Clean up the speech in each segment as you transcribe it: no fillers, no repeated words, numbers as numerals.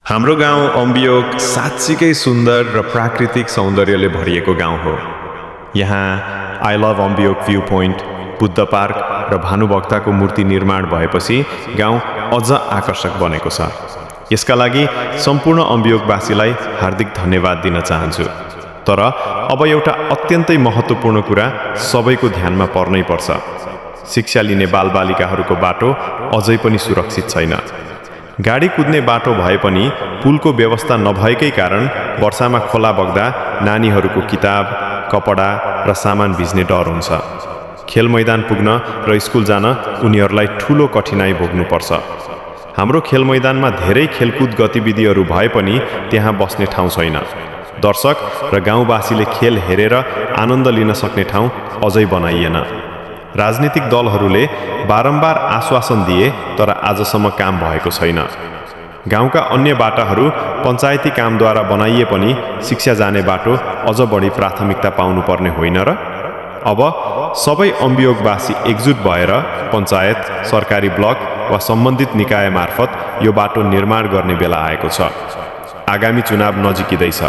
हाम्रो गाउँ अम्बियोक साँच्चीकै सुन्दर र प्राकृतिक सौन्दर्यले भरिएको गाउँ हो। यहाँ I love Ambiyok view point, Buddha park र भानुभक्तको मूर्ति निर्माण भएपछि गाउँ अझ आकर्षक बनेको छ। यसका लागि सम्पूर्ण अम्बियोकवासीलाई हार्दिक धन्यवाद दिन चाहन्छु। तर अब एउटा अत्यन्तै महत्त्वपूर्ण कुरा सबैको ध्यानमा पर्नै पर्छ। शिक्षा लिने बालबालिकाहरूको बाटो अझै पनि सुरक्षित छैन। गाडी कुद्ने बाटो भए पनि पुलको व्यवस्था नभएकै कारण वर्षामा खोला बग्दा नानीहरूको किताब, कपडा र सामान भिज्ने डर हुन्छ। खेल मैदान पुग्न र स्कुल जान उनीहरूलाई ठूलो कठिनाई भोग्नुपर्छ। हाम्रो खेल मैदानमा धेरै खेलकुद गतिविधिहरू भए पनि त्यहाँ बस्ने ठाउँ छैन। दर्शक र गाउँवासीले खेल हेरेर आनन्द लिन सक्ने ठाउँ अझै बनाइएन। राजनीतिक दलहरूले बारम्बार आश्वासन दिए तर आजसम्म काम भएको छैन। गाउँका अन्य बाटाहरू पञ्चायती कामद्वारा बनाइए पनि शिक्षा जाने बाटो अझ बढी प्राथमिकता पाउनुपर्ने होइन र? अब सबै अम्बियोकवासी एकजुट भएर पञ्चायत, सरकारी ब्लक वा सम्बन्धित निकाय मार्फत यो बाटो निर्माण गर्ने बेला आएको छ। आगामी चुनाव नजिकिँदैछ।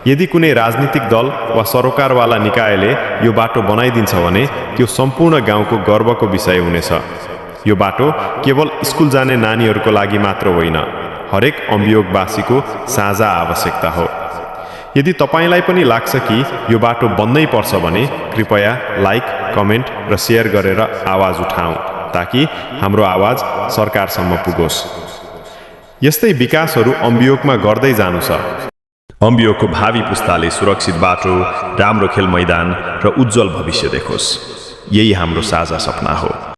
यदि कुनै राजनीतिक दल वा सरोकारवाला निकायले यो बाटो बनाइदिन्छ भने त्यो सम्पूर्ण गाउँको गर्वको विषय हुनेछ। यो बाटो केवल स्कुल जाने नानीहरूको लागि मात्र होइन, हरेक अम्बियोकवासीको साझा आवश्यकता हो। यदि तपाईलाई पनि लाग्छ कि यो बाटो बन्नै पर्छ भने कृपया लाइक, कमेन्ट र सेयर गरेर आवाज उठाऊ ताकि हाम्रो आवाज सरकारसम्म पुगोस्। यस्तै विकासहरू अम्बियोकमा गर्दै जानु छ। अम्बियोकको भावी पुस्ताले सुरक्षित बाटो, राम्रो खेल मैदान र उज्जवल भविष्य देखोस्। यही हाम्रो साझा सपना हो।